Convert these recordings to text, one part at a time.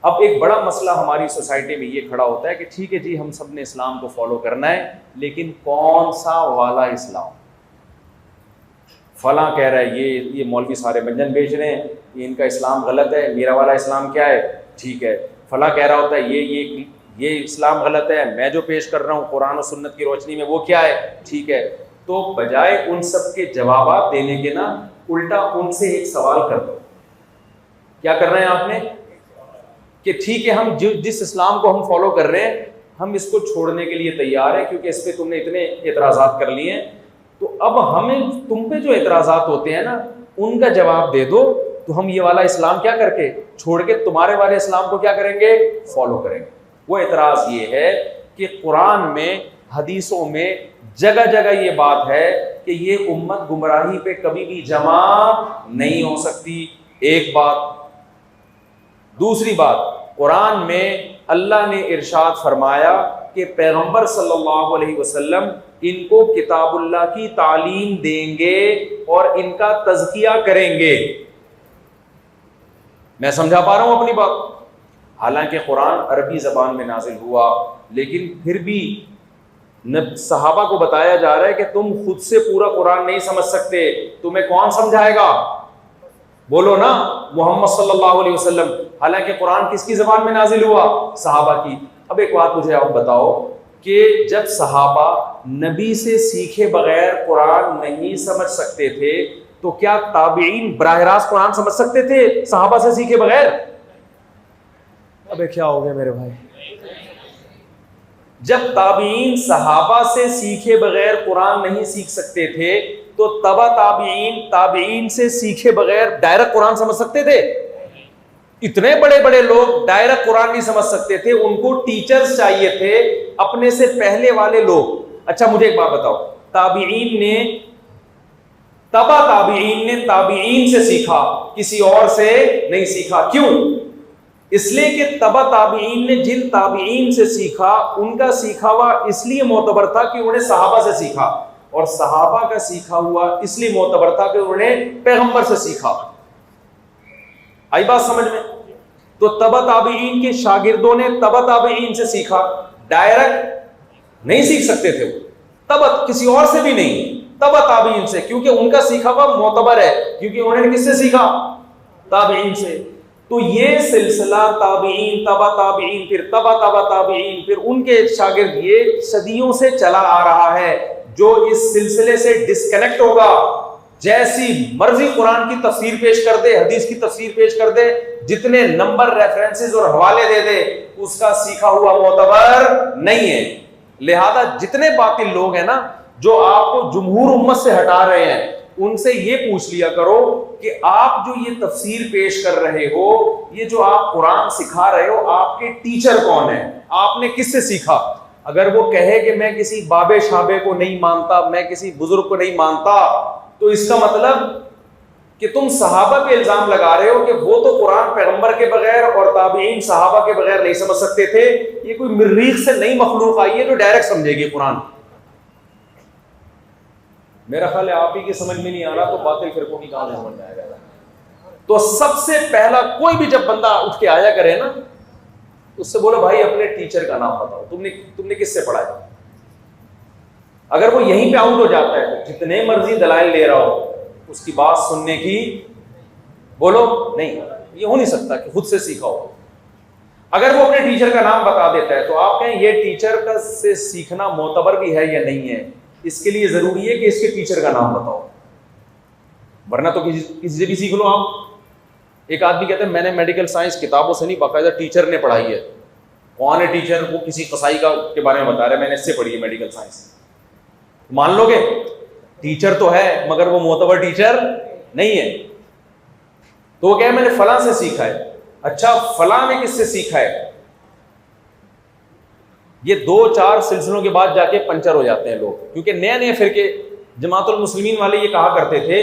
اب ایک بڑا مسئلہ ہماری سوسائٹی میں یہ کھڑا ہوتا ہے کہ ٹھیک ہے جی ہم سب نے اسلام کو فالو کرنا ہے، لیکن کون سا والا اسلام؟ فلاں کہہ رہا ہے یہ مولوی سارے منجن بیچ رہے ہیں، یہ ان کا اسلام غلط ہے، میرا والا اسلام کیا ہے؟ ٹھیک ہے۔ فلاں کہہ رہا ہوتا ہے یہ اسلام غلط ہے، میں جو پیش کر رہا ہوں قرآن و سنت کی روشنی میں وہ کیا ہے؟ ٹھیک ہے۔ تو بجائے ان سب کے جوابات دینے کے نا، الٹا ان سے ایک سوال کر دو۔ کیا کر رہے ہیں آپ نے؟ کہ ٹھیک ہے ہم جس اسلام کو ہم فالو کر رہے ہیں ہم اس کو چھوڑنے کے لیے تیار ہیں، کیونکہ اس پہ تم نے اتنے اعتراضات کر لیے ہیں، تو اب ہمیں تم پہ جو اعتراضات ہوتے ہیں نا ان کا جواب دے دو، تو ہم یہ والا اسلام کیا کر کے چھوڑ کے تمہارے والے اسلام کو کیا کریں گے؟ فالو کریں گے۔ وہ اعتراض یہ ہے کہ قرآن میں، حدیثوں میں جگہ جگہ یہ بات ہے کہ یہ امت گمراہی پہ کبھی بھی جمع نہیں ہو سکتی، ایک بات۔ دوسری بات، قرآن میں اللہ نے ارشاد فرمایا کہ پیغمبر صلی اللہ علیہ وسلم ان کو کتاب اللہ کی تعلیم دیں گے اور ان کا تزکیہ کریں گے۔ میں سمجھا پا رہا ہوں اپنی بات؟ حالانکہ قرآن عربی زبان میں نازل ہوا، لیکن پھر بھی صحابہ کو بتایا جا رہا ہے کہ تم خود سے پورا قرآن نہیں سمجھ سکتے، تمہیں کون سمجھائے گا؟ بولو نا، محمد صلی اللہ علیہ وسلم۔ حالانکہ قرآن کس کی زبان میں نازل ہوا؟ صحابہ کی۔ اب ایک بات مجھے آپ بتاؤ کہ جب صحابہ نبی سے سیکھے بغیر قرآن نہیں سمجھ سکتے تھے تو کیا تابعین براہ راست قرآن سمجھ سکتے تھے صحابہ سے سیکھے بغیر؟ ابے کیا ہو گیا میرے بھائی؟ جب تابعین صحابہ سے سیکھے بغیر قرآن نہیں سیکھ سکتے تھے تو تبع تابعین سے سیکھے بغیر ڈائریکٹ قرآن سمجھ سکتے تھے؟ اتنے بڑے بڑے لوگ ڈائریکٹ قرآن نہیں سمجھ سکتے تھے، ان کو ٹیچرز چاہیے تھے، اپنے سے پہلے والے لوگ۔ اچھا مجھے ایک بات بتاؤ، تبع تابعین نے تابعین سے سیکھا، کسی اور سے نہیں سیکھا۔ کیوں؟ اس لیے کہ تبع تابعین نے جن تابعین سے سیکھا ان کا سیکھا ہوا اس لیے معتبر تھا کہ انہوں نے صحابہ سے سیکھا، اور صحابہ کا سیکھا ہوا اس لیے معتبر تھا کہ انہوں نے پیغمبر سے سیکھا۔ آئی بات سمجھ میں؟ تو تبع تابعین کے شاگردوں نے تبع تابعین سے سیکھا، ڈائریکٹ نہیں سیکھ سکتے تھے وہ، تبع کسی اور سے بھی نہیں، تبع تابعین سے، کیونکہ ان کا سیکھا ہوا معتبر ہے، کیونکہ انہوں نے کس سے سیکھا؟ تابعین سے۔ تو یہ سلسلہ تابعین، تبع تابعین، پھر تبع تابعین، پھر ان کے شاگرد، یہ صدیوں سے چلا آ رہا ہے۔ جو اس سلسلے سے ڈسکنیکٹ ہوگا، جیسی مرضی قرآن کی تفسیر پیش کر دے، حدیث کی تفسیر پیش کر دے، جتنے نمبر، ریفرنسز اور حوالے دے دے، اس کا سیکھا ہوا معتبر نہیں ہے۔ لہذا جتنے باطل لوگ ہیں نا جو آپ کو جمہور امت سے ہٹا رہے ہیں، ان سے یہ پوچھ لیا کرو کہ آپ جو یہ تفسیر پیش کر رہے ہو، یہ جو آپ قرآن سکھا رہے ہو، آپ کے ٹیچر کون ہیں؟ آپ نے کس سے سیکھا؟ اگر وہ کہے کہ میں کسی بابے شابے کو نہیں مانتا، میں کسی بزرگ کو نہیں مانتا، تو اس کا مطلب کہ تم صحابہ پہ الزام لگا رہے ہو کہ وہ تو قرآن پیغمبر کے بغیر اور تابعین صحابہ کے بغیر نہیں سمجھ سکتے تھے، یہ کوئی مریخ سے نئی مخلوق آئی ہے جو ڈائریکٹ سمجھے گی قرآن۔ میرا خیال ہے آپ ہی کی سمجھ میں نہیں آ رہا تو باطل فرقوں کی کہاں سمجھ میں آئے گا؟ تو سب سے پہلا کوئی بھی جب بندہ اٹھ کے آیا کرے نا، اس سے بولو بھائی اپنے ٹیچر کا نام بتاؤ، تم نے کس سے پڑھا ہے؟ اگر وہ یہیں پہ آؤٹ ہو جاتا ہے تو جتنے مرضی دلائل لے رہا ہو، اس کی بات سننے کی بولو نہیں، یہ ہو نہیں سکتا کہ خود سے سیکھا ہو۔ اگر وہ اپنے ٹیچر کا نام بتا دیتا ہے تو آپ کہیں یہ ٹیچر کا سے سیکھنا معتبر بھی ہے یا نہیں ہے، اس کے لیے ضروری ہے کہ اس کے ٹیچر کا نام بتاؤ، ورنہ تو کسی سے بھی سیکھ لو آپ۔ ایک آدمی کہتے ہیں میں نے میڈیکل سائنس کتابوں سے نہیں، باقاعدہ ٹیچر نے پڑھائی ہے۔ کون ہے ٹیچر؟ وہ کسی قصائی کے بارے میں بتا رہے ہیں، میں نے اس سے پڑھی ہے میڈیکل سائنس۔ مان لو گے؟ ٹیچر تو ہے مگر وہ معتبر ٹیچر نہیں ہے۔ تو وہ کہے میں نے فلاں سے سیکھا ہے۔ اچھا فلاں نے کس سے سیکھا ہے؟ یہ 2-4 سلسلوں کے بعد جا کے پنچر ہو جاتے ہیں لوگ، کیونکہ نئے نئے فرقے، جماعت المسلمین والے یہ کہا کرتے تھے،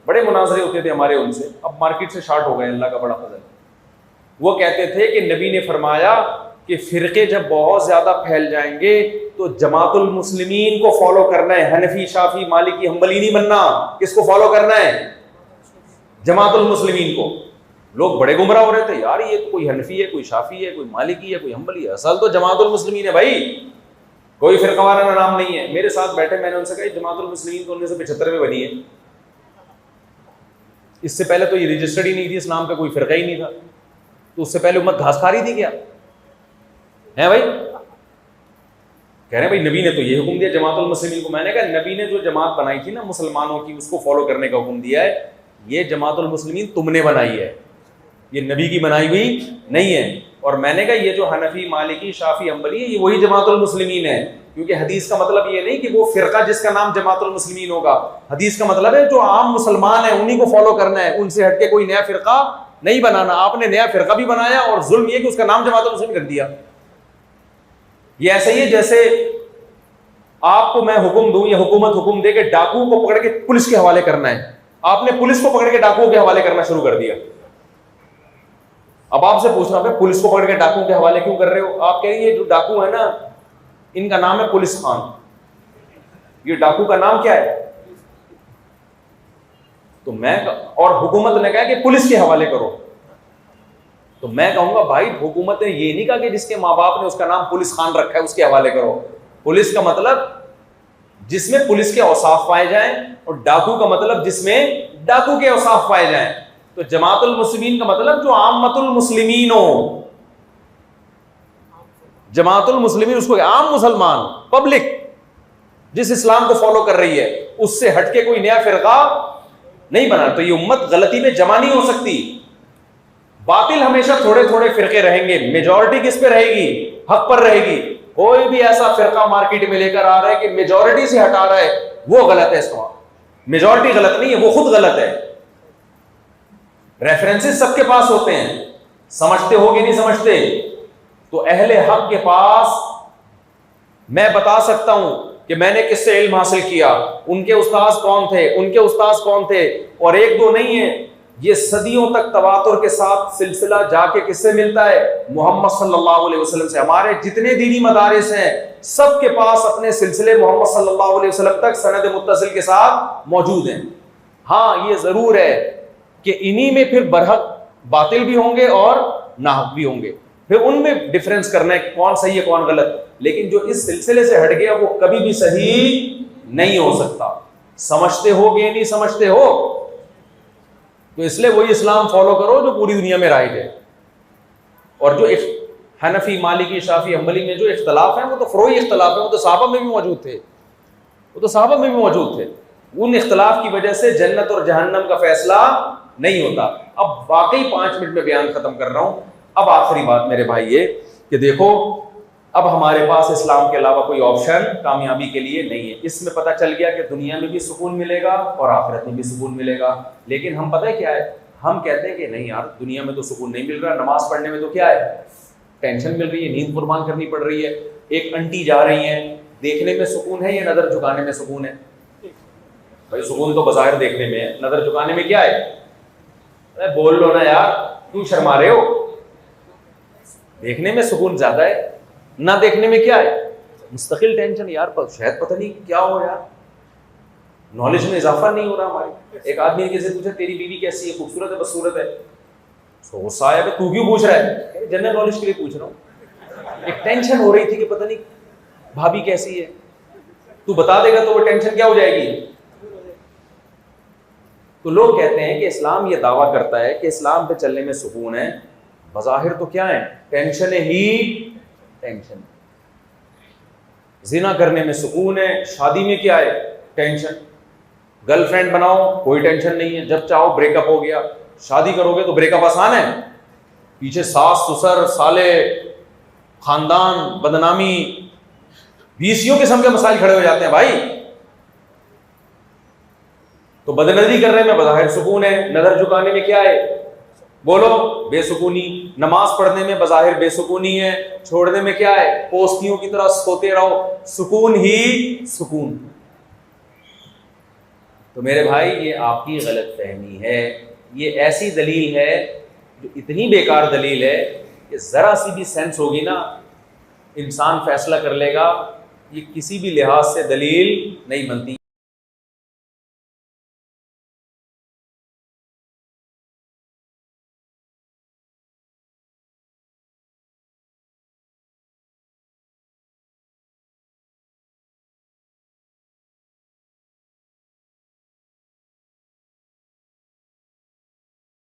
بڑے مناظرے ہوتے تھے ہمارے ان سے، اب مارکیٹ سے شارٹ ہو گئے، اللہ کا بڑا فضل۔ وہ کہتے تھے کہ نبی نے فرمایا کہ فرقے جب بہت زیادہ پھیل جائیں گے تو جماعت المسلمین کو فالو کرنا ہے، حنفی، شافعی، مالکی، حنبلی نہیں بننا۔ کس کو فالو کرنا ہے؟ جماعت المسلمین کو۔ لوگ بڑے گمراہ ہو رہے تھے یار، یہ تو کوئی حنفی ہے، کوئی شافی ہے، کوئی مالکی ہے، کوئی حنبلی ہے، اصل تو جماعت المسلمین ہے بھائی، کوئی فرقہ وارانہ نام نہیں ہے۔ میرے ساتھ بیٹھے، میں نے ان سے کہا جماعت المسلمین تو 1975 میں بنی ہے، اس سے پہلے تو یہ رجسٹرڈ ہی نہیں تھی، اس نام کا کوئی فرقہ ہی نہیں تھا، تو اس سے پہلے امت گھاس کھا رہی تھی کیا ہے بھائی؟ کہہ رہے ہیں بھائی نبی نے تو یہ حکم دیا جماعت المسلمین کو۔ میں نے کہا نبی نے جو جماعت بنائی تھی نا مسلمانوں کی، اس کو فالو کرنے کا حکم دیا ہے، یہ جماعت المسلمین تم نے بنائی ہے، یہ نبی کی بنائی ہوئی نہیں ہے۔ اور میں نے کہا یہ جو حنفی، مالکی، شافی، حنبلی ہے، یہ وہی جماعت المسلمین ہے، کیونکہ حدیث کا مطلب یہ نہیں کہ وہ فرقہ جس کا نام جماعت المسلمین ہوگا، حدیث کا مطلب ہے جو عام مسلمان ہیں انہی کو فالو کرنا ہے، ان سے ہٹ کے کوئی نیا فرقہ نہیں بنانا۔ آپ نے نیا فرقہ بھی بنایا اور ظلم یہ کہ اس کا نام جماعت المسلمین کر دیا۔ یہ ایسا ہی ہے جیسے آپ کو میں حکم دوں یا حکومت حکم دے کہ ڈاکو کو پکڑ کے پولیس کے حوالے کرنا ہے، آپ نے پولیس کو پکڑ کے ڈاکو کے حوالے کرنا شروع کر دیا۔ اب آپ سے پوچھنا ہے پولیس کو پکڑ کے ڈاکو کے حوالے کیوں کر رہے ہو؟ آپ کہیں گے جو ڈاکو ہے نا ان کا نام ہے پولیس خان، یہ ڈاکو کا نام کیا ہے؟ تو میں اور حکومت نے کہا کہ پولیس کے حوالے کرو، تو میں کہوں گا بھائی حکومت نے یہ نہیں کہا کہ جس کے ماں باپ نے اس کا نام پولیس خان رکھا ہے اس کے حوالے کرو۔ پولیس کا مطلب جس میں پولیس کے اوصاف پائے جائیں، اور ڈاکو کا مطلب جس میں ڈاکو کے اوصاف پائے جائیں۔ تو جماعت المسلمین کا مطلب جو عامت المسلمین ہو، جماعت المسلمین اس کو عام مسلمان، پبلک جس اسلام کو فالو کر رہی ہے، اس سے ہٹ کے کوئی نیا فرقہ نہیں بنا۔ تو یہ امت غلطی میں جمع نہیں ہو سکتی، باطل ہمیشہ تھوڑے تھوڑے فرقے رہیں گے، میجورٹی کس پہ رہے گی؟ حق پر رہے گی۔ کوئی بھی ایسا فرقہ مارکیٹ میں لے کر آ رہا ہے کہ میجورٹی سے ہٹا رہا ہے، وہ غلط ہے۔ اس کا میجورٹی غلط نہیں ہے، وہ خود غلط ہے۔ ریفرنسز سب کے پاس ہوتے ہیں، سمجھتے ہو کہ نہیں سمجھتے؟ تو اہل حق کے پاس میں بتا سکتا ہوں کہ میں نے کس سے علم حاصل کیا، ان کے استاذ کون تھے، ان کے استاذ کون تھے، اور ایک دو نہیں ہے، یہ صدیوں تک تواتر کے ساتھ سلسلہ جا کے کس سے ملتا ہے؟ محمد صلی اللہ علیہ وسلم سے۔ ہمارے جتنے دینی مدارس ہیں سب کے پاس اپنے سلسلے محمد صلی اللہ علیہ وسلم تک سند متصل کے ساتھ موجود ہیں۔ ہاں یہ ضرور ہے کہ انہی میں پھر برحق باطل بھی ہوں گے اور ناحق بھی ہوں گے، پھر ان میں ڈیفرنس کرنا ہے کہ کون صحیح ہے کون غلط، لیکن جو اس سلسلے سے ہٹ گیا وہ کبھی بھی صحیح نہیں ہو سکتا۔ سمجھتے ہو کہ نہیں سمجھتے ہو؟ تو اس لیے وہی اسلام فالو کرو جو پوری دنیا میں رائج ہے۔ اور جو حنفی، مالکی، شافی، حنبلی میں جو اختلاف ہیں وہ تو فروعی اختلاف ہیں، وہ تو صحابہ میں بھی موجود تھے، وہ تو صحابہ میں بھی موجود تھے۔ ان اختلاف کی وجہ سے جنت اور جہنم کا فیصلہ نہیں ہوتا۔ اب واقعی 5 منٹ میں بیان ختم کر رہا ہوں۔ اب آخری بات میرے بھائی یہ کہ دیکھو اب ہمارے پاس اسلام کے علاوہ کوئی آپشن کامیابی کے لیے نہیں ہے۔ اس میں پتہ چل گیا کہ دنیا میں بھی سکون ملے گا اور آخرت میں بھی سکون ملے گا، لیکن ہم پتہ ہے کیا ہے، ہم کہتے ہیں کہ نہیں یار دنیا میں تو سکون نہیں مل رہا، نماز پڑھنے میں تو کیا ہے ٹینشن مل رہی ہے، نیند قربان کرنی پڑ رہی ہے، ایک انٹی جا رہی ہیں، دیکھنے میں سکون ہے یا نظر جھکانے میں سکون ہے؟ بھائی سکون تو بظاہر دیکھنے میں ہے، نظر جھکانے میں کیا ہے؟ ارے بول لو نا یار، کیوں شرما رہے ہو؟ دیکھنے میں سکون زیادہ ہے، نہ دیکھنے میں کیا ہے؟ مستقل ٹینشن یار، شاید پتہ نہیں کیا ہو یار، نالج میں اضافہ نہیں ہو رہا ہماری۔ ایک آدمی نے کسی سے پوچھا تیری بیوی کیسی ہے، خوبصورت ہے بدصورت ہے؟ تو غصہ آیا کہ تو کیوں پوچھ رہا ہے؟ جنرل نالج کے لیے پوچھ رہا ہوں۔ ایک ٹینشن ہو رہی تھی کہ پتہ نہیں بھابھی کیسی ہے، تو بتا دے گا تو وہ ٹینشن کیا ہو جائے گی۔ تو لوگ کہتے ہیں کہ اسلام یہ دعویٰ کرتا ہے کہ اسلام پہ چلنے میں سکون ہے، بظاہر تو کیا ہے ٹینشن ہی ٹینشن۔ زنا کرنے میں سکون ہے، شادی میں کیا ہے ٹینشن۔ گرل فرینڈ بناؤ کوئی ٹینشن نہیں ہے، جب چاہو بریک اپ ہو گیا۔ شادی کرو گے تو بریک اپ آسان ہے، پیچھے ساس سسر سالے خاندان بدنامی 20 قسم کے مسائل کھڑے ہو جاتے ہیں بھائی۔ تو بدنظری کرنے میں بظاہر سکون ہے، نظر جھکانے میں کیا ہے بولو بے سکونی، نماز پڑھنے میں بظاہر بے سکونی ہے، چھوڑنے میں کیا ہے پوستیوں کی طرح سوتے رہو، سکون ہی سکون۔ تو میرے بھائی یہ آپ کی غلط فہمی ہے، یہ ایسی دلیل ہے جو اتنی بیکار دلیل ہے کہ ذرا سی بھی سینس ہوگی نا انسان فیصلہ کر لے گا، یہ کسی بھی لحاظ سے دلیل نہیں بنتی۔